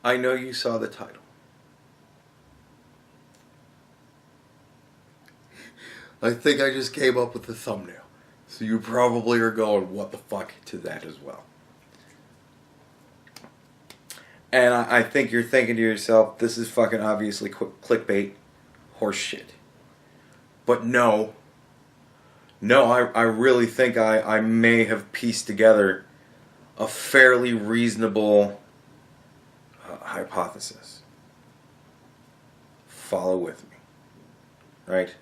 I know you saw the title. I think I just came up with the thumbnail. So you probably are going, what the fuck, to that as well. And I think you're thinking to yourself, this is fucking obviously clickbait horse shit. But no. No, I really think I may have pieced together a fairly reasonable hypothesis. Follow with me. Right?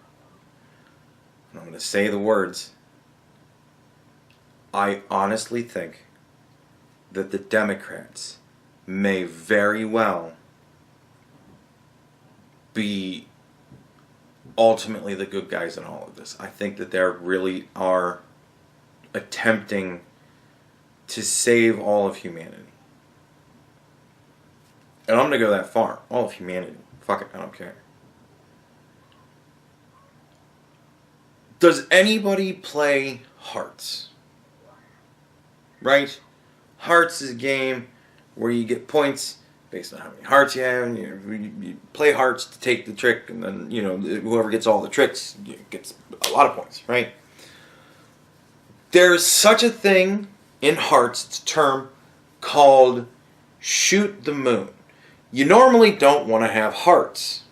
I'm going to say the words. I honestly think that the Democrats may very well be ultimately the good guys in all of this. I think that they really are attempting to save all of humanity. And I'm going to go that far. All of humanity. Fuck it, I don't care. Does anybody play Hearts? Right? Hearts is a game where you get points based on how many hearts you have. And you play Hearts to take the trick, and then whoever gets all the tricks gets a lot of points, right? There's such a thing in Hearts, it's a term called shoot the moon. You normally don't want to have hearts.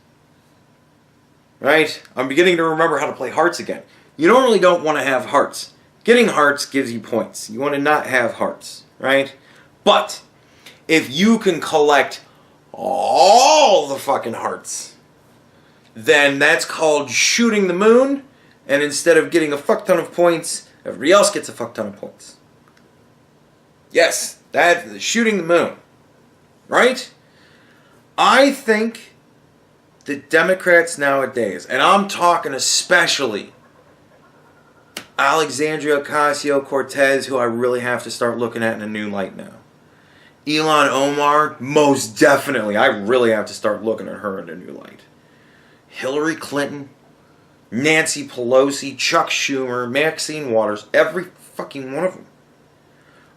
Right? I'm beginning to remember how to play Hearts again. You normally don't want to have hearts. Getting hearts gives you points. You want to not have hearts, right? But if you can collect all the fucking hearts, then that's called shooting the moon, and instead of getting a fuck ton of points, everybody else gets a fuck ton of points. Yes, that's shooting the moon, right? I think the Democrats nowadays, and I'm talking especially Alexandria Ocasio-Cortez, who I really have to start looking at in a new light now. Ilhan Omar, most definitely. I really have to start looking at her in a new light. Hillary Clinton, Nancy Pelosi, Chuck Schumer, Maxine Waters, every fucking one of them.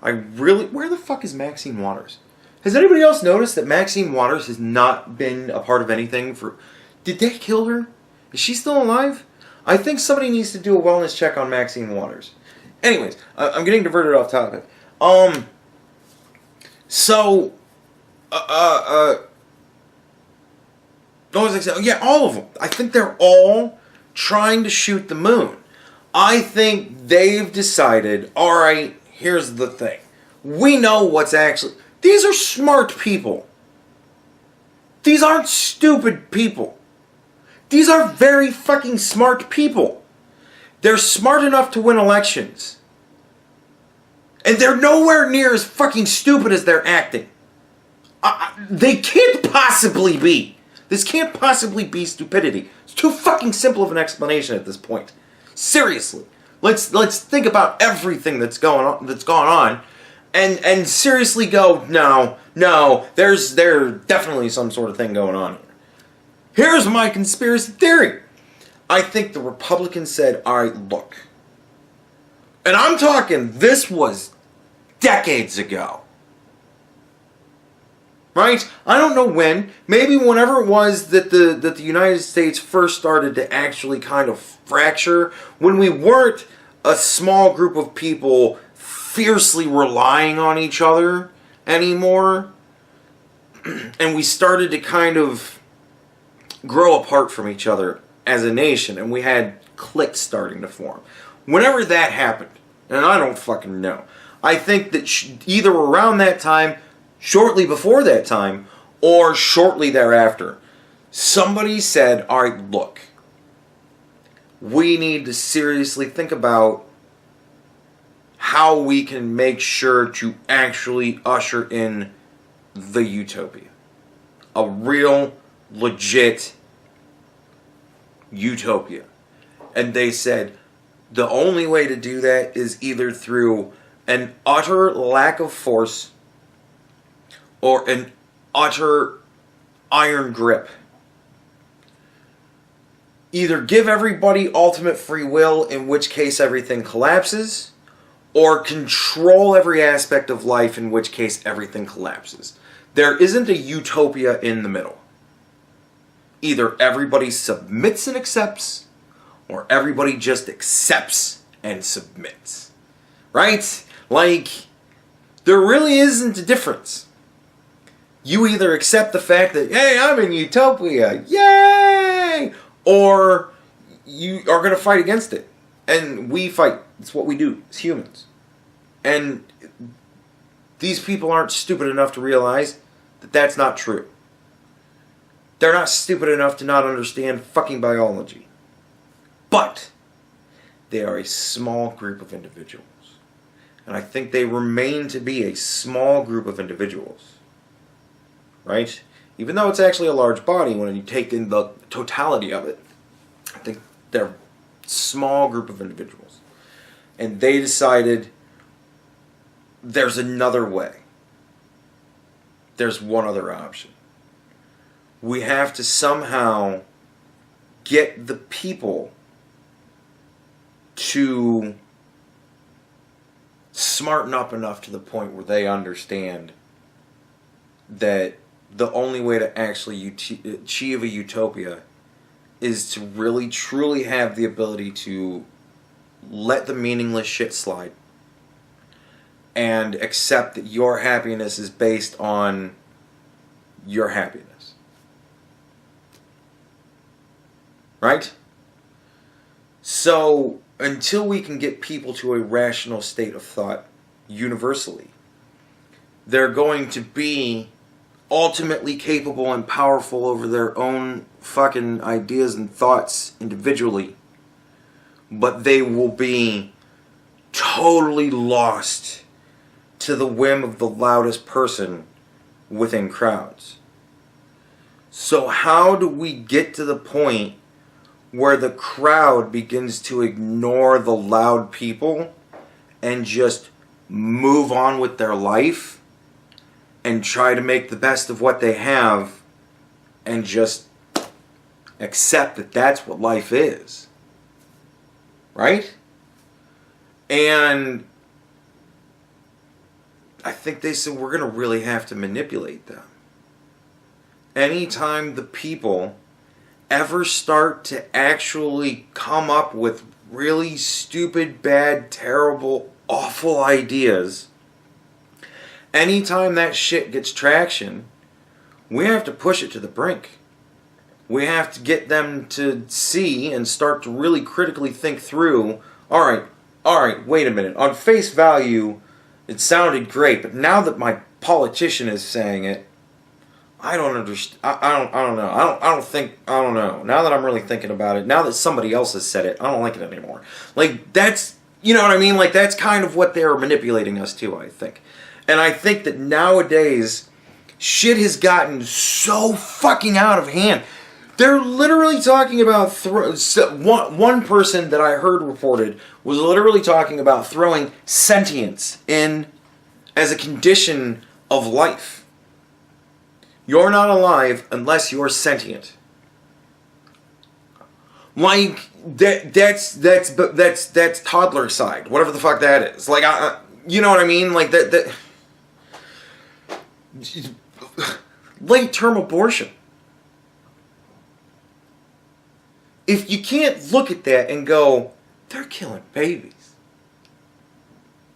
Where the fuck is Maxine Waters? Has anybody else noticed that Maxine Waters has not been a part of anything for... Did they kill her? Is she still alive? I think somebody needs to do a wellness check on Maxine Waters. Anyways, I'm getting diverted off topic. What was I saying? Yeah, all of them. I think they're all trying to shoot the moon. I think they've decided, alright, here's the thing. We know what's actually... These are smart people. These aren't stupid people. These are very fucking smart people. They're smart enough to win elections. And they're nowhere near as fucking stupid as they're acting. They can't possibly be. This can't possibly be stupidity. It's too fucking simple of an explanation at this point. Seriously. Let's think about everything that's gone on. And seriously go, no, there's definitely some sort of thing going on here. Here's my conspiracy theory. I think the Republicans said, alright, look. And I'm talking, this was decades ago. Right? I don't know when. Maybe whenever it was that the United States first started to actually kind of fracture. When we weren't a small group of people fiercely relying on each other anymore. And we started to kind of grow apart from each other as a nation, and we had cliques starting to form. Whenever that happened, and I don't fucking know, I think that either around that time, shortly before that time, or shortly thereafter, somebody said, alright, look, we need to seriously think about how we can make sure to actually usher in the utopia. A real, legit utopia. And they said the only way to do that is either through an utter lack of force or an utter iron grip. Either give everybody ultimate free will, in which case everything collapses, or control every aspect of life, in which case everything collapses. There isn't a utopia in the middle. Either everybody submits and accepts, or everybody just accepts and submits. Right? Like, there really isn't a difference. You either accept the fact that, hey, I'm in utopia, yay! Or you are going to fight against it. And we fight. It's what we do as humans. And these people aren't stupid enough to realize that that's not true. They're not stupid enough to not understand fucking biology. But they are a small group of individuals. And I think they remain to be a small group of individuals. Right? Even though it's actually a large body when you take in the totality of it. I think they're a small group of individuals. And they decided there's another way. There's one other option. We have to somehow get the people to smarten up enough to the point where they understand that the only way to actually achieve a utopia is to really truly have the ability to let the meaningless shit slide and accept that your happiness is based on your happiness. Right? So, until we can get people to a rational state of thought universally, they're going to be ultimately capable and powerful over their own fucking ideas and thoughts individually, but they will be totally lost to the whim of the loudest person within crowds. So how do we get to the point where the crowd begins to ignore the loud people and just move on with their life and try to make the best of what they have and just accept that that's what life is? Right? And I think they said we're going to really have to manipulate them. Anytime the people ever start to actually come up with really stupid, bad, terrible, awful ideas, anytime that shit gets traction, we have to push it to the brink. We have to get them to see and start to really critically think through, all right, wait a minute. On face value, it sounded great, but now that my politician is saying it, I don't understand. I don't know. I don't know. Now that I'm really thinking about it, now that somebody else has said it, I don't like it anymore. Like, that's, you know what I mean? Like, that's kind of what they're manipulating us to, I think. And I think that nowadays, shit has gotten so fucking out of hand. They're literally talking about one person that I heard reported was literally talking about throwing sentience in as a condition of life. You're not alive unless you're sentient. Like that's toddler side, whatever the fuck that is. Like you know what I mean? Like that late term abortion. If you can't look at that and go, they're killing babies,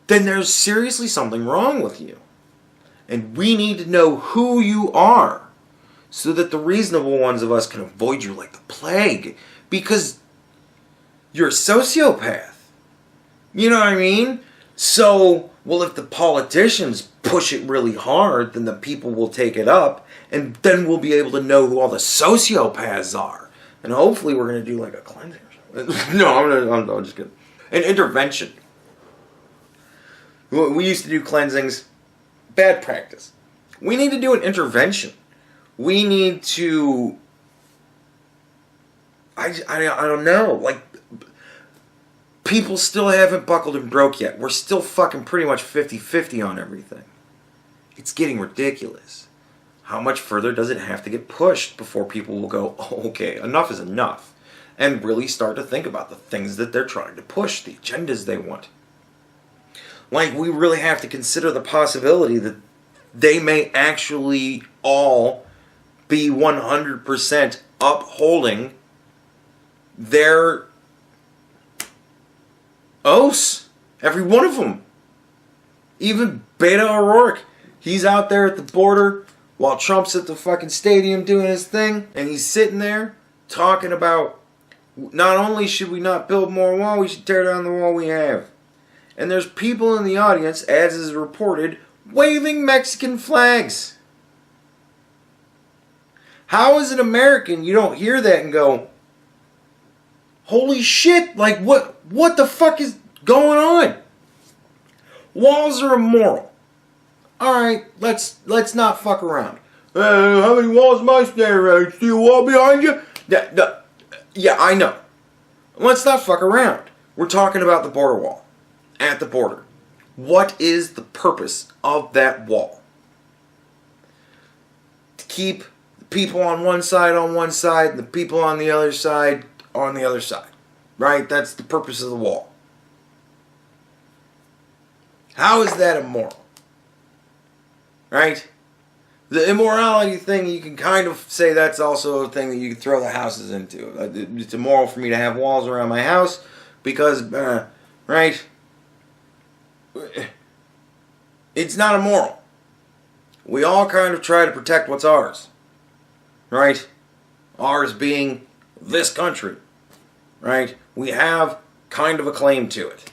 then there's seriously something wrong with you. And we need to know who you are so that the reasonable ones of us can avoid you like the plague. Because you're a sociopath. You know what I mean? So, well, if the politicians push it really hard, then the people will take it up. And then we'll be able to know who all the sociopaths are. And hopefully we're going to do like a cleansing or something. No, I'm just kidding. An intervention. We used to do cleansings. Bad practice. We need to do an intervention. We need to... I don't know. Like, people still haven't buckled and broke yet. We're still fucking pretty much 50-50 on everything. It's getting ridiculous. How much further does it have to get pushed before people will go, oh, okay, enough is enough, and really start to think about the things that they're trying to push, the agendas they want. Like, we really have to consider the possibility that they may actually all be 100% upholding their oaths. Every one of them. Even Beto O'Rourke. He's out there at the border while Trump's at the fucking stadium doing his thing. And he's sitting there talking about not only should we not build more wall, we should tear down the wall we have. And there's people in the audience, as is reported, waving Mexican flags. How as an American you don't hear that and go, holy shit, like what the fuck is going on? Walls are immoral. Alright, let's not fuck around. How many walls am I standing around? See a wall behind you? Yeah, I know. Let's not fuck around. We're talking about the border wall. At the border. What is the purpose of that wall? To keep the people on one side, and the people on the other side. Right? That's the purpose of the wall. How is that immoral? Right? The immorality thing, you can kind of say that's also a thing that you can throw the houses into. It's immoral for me to have walls around my house because, right? It's not immoral. We all kind of try to protect what's ours. Right? Ours being this country. Right? We have kind of a claim to it.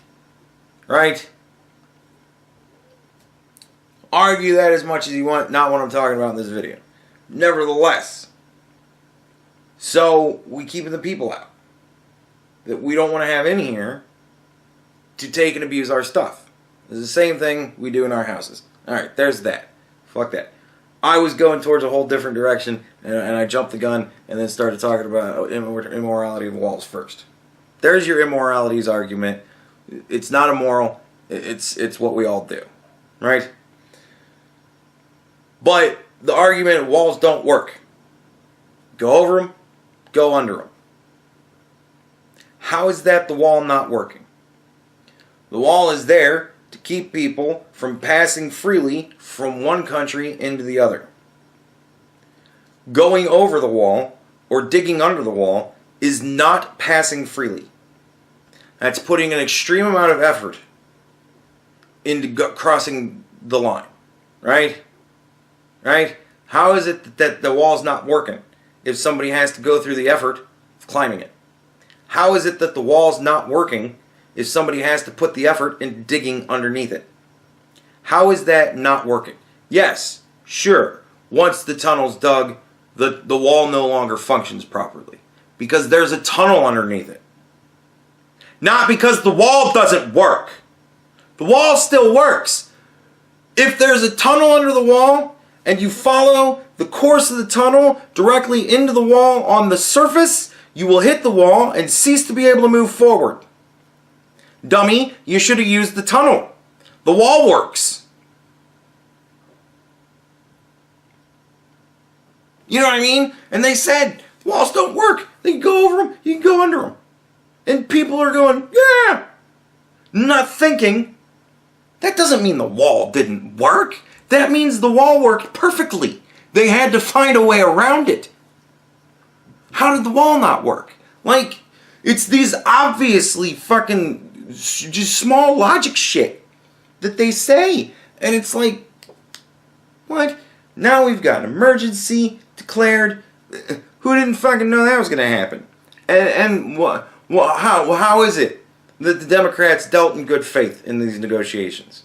Right? Argue that as much as you want, not what I'm talking about in this video. Nevertheless, so we keep the people out that we don't want to have in here to take and abuse our stuff. It's the same thing we do in our houses. Alright, there's that. Fuck that. I was going towards a whole different direction, and I jumped the gun and then started talking about immorality of walls first. There's your immoralities argument. It's not immoral. It's what we all do. Right? But the argument, walls don't work. Go over them, go under them. How is that the wall not working? The wall is there to keep people from passing freely from one country into the other. Going over the wall or digging under the wall is not passing freely. That's putting an extreme amount of effort into crossing the line. Right? Right? How is it that the wall's not working if somebody has to go through the effort of climbing it? How is it that the wall's not working if somebody has to put the effort in digging underneath it? How is that not working? Yes, sure, once the tunnel's dug, the wall no longer functions properly because there's a tunnel underneath it. Not because the wall doesn't work. The wall still works. If there's a tunnel under the wall, and you follow the course of the tunnel directly into the wall on the surface, you will hit the wall and cease to be able to move forward. Dummy, you should have used the tunnel. The wall works. You know what I mean? And they said, walls don't work. They can go over them, you can go under them. And people are going, yeah! Not thinking, that doesn't mean the wall didn't work. That means the wall worked perfectly. They had to find a way around it. How did the wall not work? Like, it's these obviously fucking just small logic shit that they say. And it's like, what? Now we've got an emergency declared. Who didn't fucking know that was going to happen? And how is it that the Democrats dealt in good faith in these negotiations?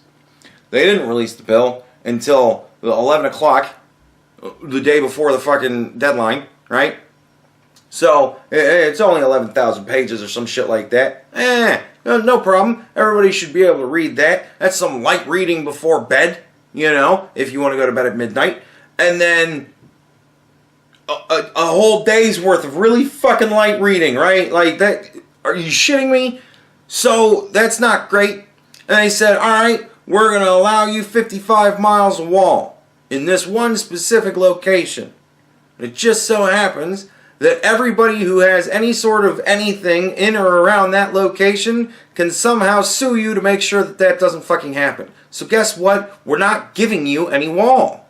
They didn't release the bill until 11 o'clock, the day before the fucking deadline, right? So, it's only 11,000 pages or some shit like that. No problem. Everybody should be able to read that. That's some light reading before bed, you know, if you want to go to bed at midnight. And then a whole day's worth of really fucking light reading, right? Like, that, are you shitting me? So, that's not great. And they said, alright, we're going to allow you 55 miles of wall in this one specific location. It just so happens that everybody who has any sort of anything in or around that location can somehow sue you to make sure that that doesn't fucking happen. So guess what? We're not giving you any wall.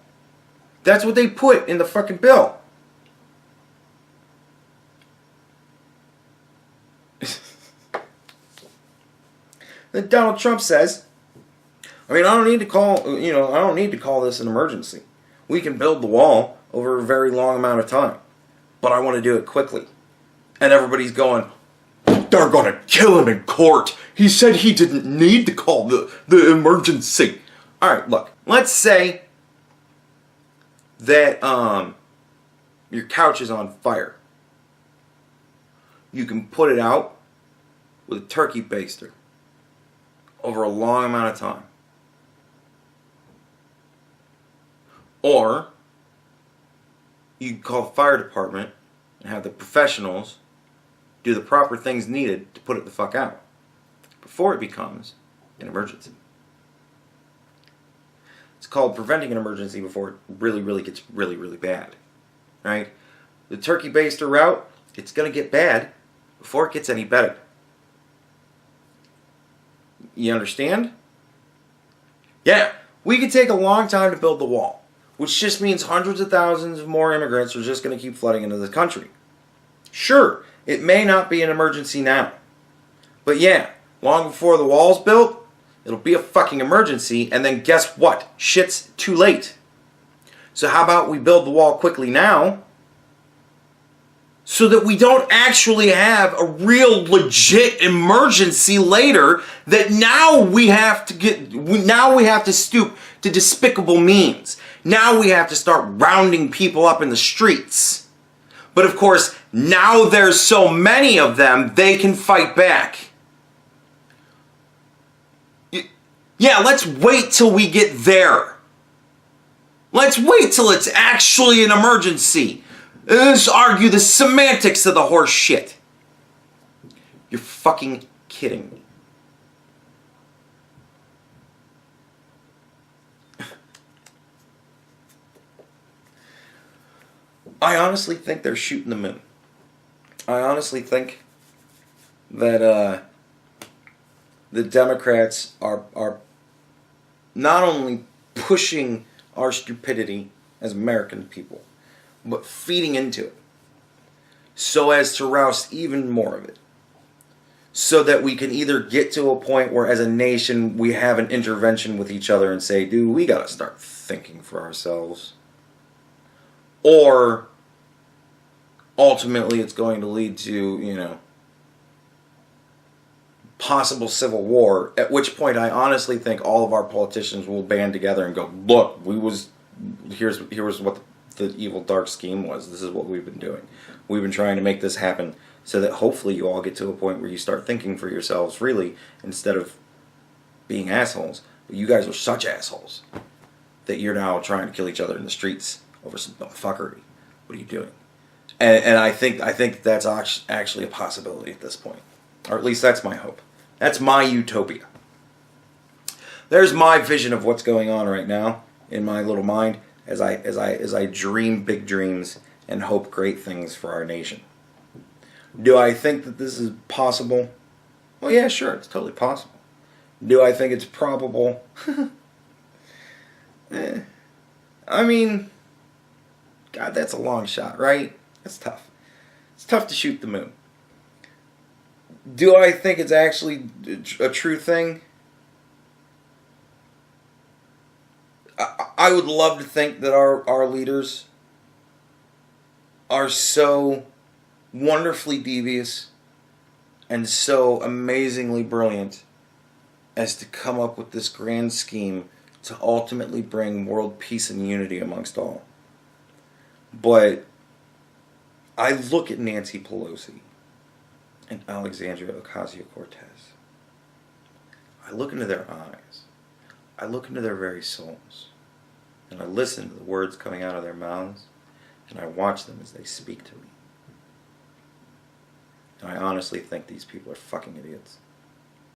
That's what they put in the fucking bill. Then Donald Trump says, I don't need to call this an emergency. We can build the wall over a very long amount of time, but I want to do it quickly. And everybody's going, they're going to kill him in court. He said he didn't need to call the emergency. All right, look, let's say that your couch is on fire. You can put it out with a turkey baster over a long amount of time. Or you can call the fire department and have the professionals do the proper things needed to put it the fuck out before it becomes an emergency. It's called preventing an emergency before it really gets really bad. Right? The turkey baster route, it's going to get bad before it gets any better. You understand? Yeah, we could take a long time to build the wall, which just means hundreds of thousands of more immigrants are just going to keep flooding into the country. Sure, it may not be an emergency now, but yeah, long before the wall's built, it'll be a fucking emergency, and then guess what? Shit's too late. So how about we build the wall quickly now, so that we don't actually have a real legit emergency later that now we have to stoop to despicable means. Now we have to start rounding people up in the streets. But of course, now there's so many of them, they can fight back. Yeah, let's wait till we get there. Let's wait till it's actually an emergency. Let's argue the semantics of the horse shit. You're fucking kidding me. I honestly think they're shooting the moon. I honestly think that the Democrats are not only pushing our stupidity as American people, but feeding into it so as to rouse even more of it. So that we can either get to a point where as a nation we have an intervention with each other and say, dude, we gotta start thinking for ourselves. Or ultimately it's going to lead to, possible civil war, at which point I honestly think all of our politicians will band together and go, look, here's what the evil dark scheme was. This is what we've been doing. We've been trying to make this happen so that hopefully you all get to a point where you start thinking for yourselves freely instead of being assholes. But you guys are such assholes that you're now trying to kill each other in the streets over some fuckery. What are you doing? And I think that's actually a possibility at this point. Or at least that's my hope. That's my utopia. There's my vision of what's going on right now in my little mind as I dream big dreams and hope great things for our nation. Do I think that this is possible? Well, yeah, sure, it's totally possible. Do I think it's probable? God, that's a long shot, right? That's tough. It's tough to shoot the moon. Do I think it's actually a true thing? I would love to think that our leaders are so wonderfully devious and so amazingly brilliant as to come up with this grand scheme to ultimately bring world peace and unity amongst all. But I look at Nancy Pelosi and Alexandria Ocasio-Cortez. I look into their eyes. I look into their very souls. And I listen to the words coming out of their mouths. And I watch them as they speak to me. And I honestly think these people are fucking idiots.